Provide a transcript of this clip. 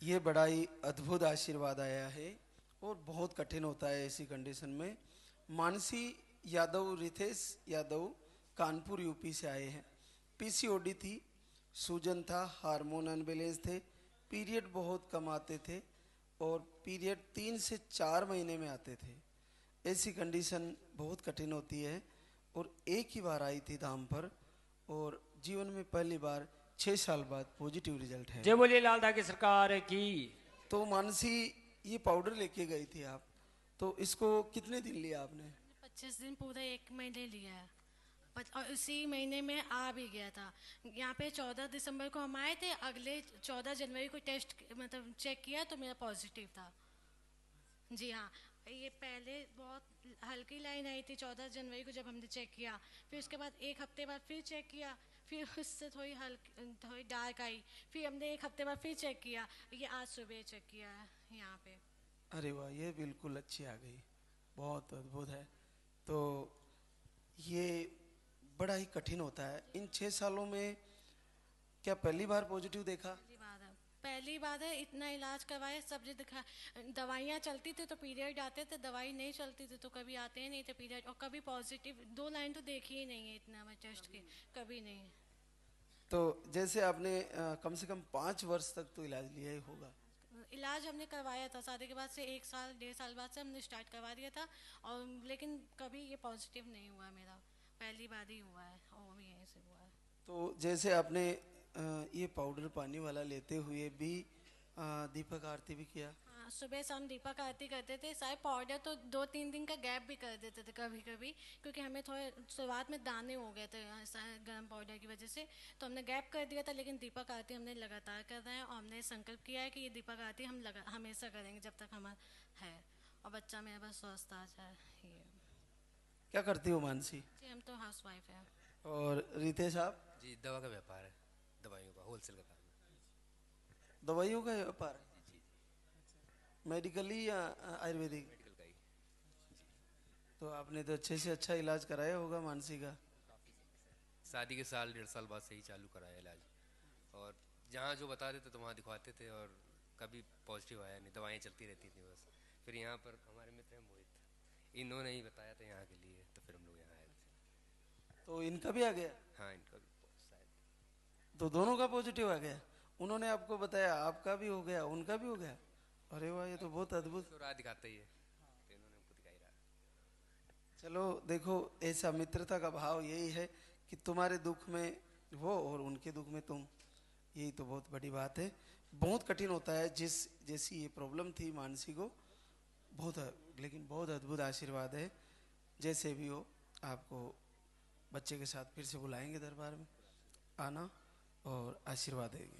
ये बड़ा ही अद्भुत आशीर्वाद आया है और बहुत कठिन होता है ऐसी कंडीशन में। मानसी यादव, रितेश यादव कानपुर यूपी से आए हैं। पीसीओडी थी, सूजन था, हार्मोन अनबैलेंस थे, पीरियड बहुत कम आते थे और पीरियड 3 से 4 महीने में आते थे। ऐसी कंडीशन बहुत कठिन होती है और एक ही बार आई थी धाम पर और जीवन में पहली बार 6 साल बाद पॉजिटिव रिजल्ट है। जय बोलिए लाल धागे सरकार की। तो मानसी, ये पाउडर लेके गई थी आप, तो इसको कितने दिन लिया आपने? 25 दिन, पूरा 1 महीने लिया है। और उसी महीने में आ भी गया था। यहाँ पे 14 दिसंबर को हम आए थे, अगले 14 जनवरी को टेस्ट मतलब चेक किया तो मेरा पॉजिटिव था। जी हाँ, ये पहले बहुत हल्की लाइन आई थी 14 जनवरी को जब हमने चेक किया, फिर उसके बाद एक हफ्ते बाद फिर चेक किया, फिर उससे थोड़ी हल्की थोड़ी डार्क आई, फिर हमने एक हफ्ते बाद फिर चेक किया, ये आज सुबह चेक किया है यहाँ पे। अरे वाह, ये बिल्कुल अच्छी आ गई, बहुत अद्भुत है। तो ये बड़ा ही कठिन होता है। इन 6 सालों में क्या पहली बार पॉजिटिव देखा? पहली बार है। इतना इलाज करवाए, सब जो दिखा, दवाइयाँ चलती थी तो पीरियड आते थे, दवाई नहीं चलती थी तो कभी आते ही नहीं थे पीरियड, और कभी पॉजिटिव 2 लाइन तो देखी ही नहीं है इतना मैं टेस्ट के, कभी नहीं। तो जैसे आपने कम से कम 5 वर्ष तक तो इलाज लिया ही होगा। इलाज हमने करवाया था शादी के बाद से, 1 साल 1.5 साल बाद से हमने स्टार्ट करवा दिया था, और लेकिन कभी ये पॉजिटिव नहीं हुआ मेरा, पहली बार ही हुआ है और भी यहीं से हुआ है। तो जैसे आपने ये पाउडर पानी वाला लेते हुए भी दीपक आरती भी किया? हाँ, सुबह शाम दीपक आरती करते थे। शायद पाउडर तो 2-3 दिन का गैप भी कर देते थे कभी कभी, क्योंकि हमें थोड़े शुरुआत में दाने हो गए थे गर्म पाउडर की वजह से, तो हमने गैप कर दिया था। लेकिन दीपक आरती हमने लगातार कर रहे हैं और हमने संकल्प किया है कि ये दीपक आरती हम हमेशा करेंगे जब तक हमारा है और बच्चा मेरा बस स्वस्थ आ जाए। ये क्या करती हो मानसी? जी, हम तो हाउस वाइफ है। और रितेश आप? जी, दवा का व्यापार है, दवाइयों का होलसेल का काम है। दवाइयों का व्यापार? मेडिकली या आयुर्वेदिक? मेडिकल का ही। तो आपने तो अच्छे से अच्छा इलाज कराया होगा मानसी का। शादी के साल 1.5 साल बाद से ही चालू कराया इलाज, और जहाँ जो बता देते तो वहाँ दिखवाते थे, और कभी पॉजिटिव आया नहीं, दवाएं चलती रहती थी बस। फिर यहाँ पर हमारे मित्र हैं मोहित, इन्होंने ही बताया था यहाँ के लिए, तो फिर हम लोग यहाँ आए थे। तो इनका भी आ गया? हाँ, इनका भी शायद। तो दोनों का पॉजिटिव आ गया? उन्होंने आपको बताया, आपका भी हो गया, उनका भी हो गया? अरे वाह, ये तो बहुत अद्भुत। तो राह दिखाता ही है, तो इन्होंने हमको दिखाई रहा। चलो देखो, ऐसा मित्रता का भाव यही है कि तुम्हारे दुख में वो और उनके दुख में तुम, यही तो बहुत बड़ी बात है। बहुत कठिन होता है, जैसी ये प्रॉब्लम थी मानसी को, लेकिन बहुत अद्भुत आशीर्वाद है। जैसे भी हो, आपको बच्चे के साथ फिर से बुलाएंगे दरबार में, आना और आशीर्वाद देंगे।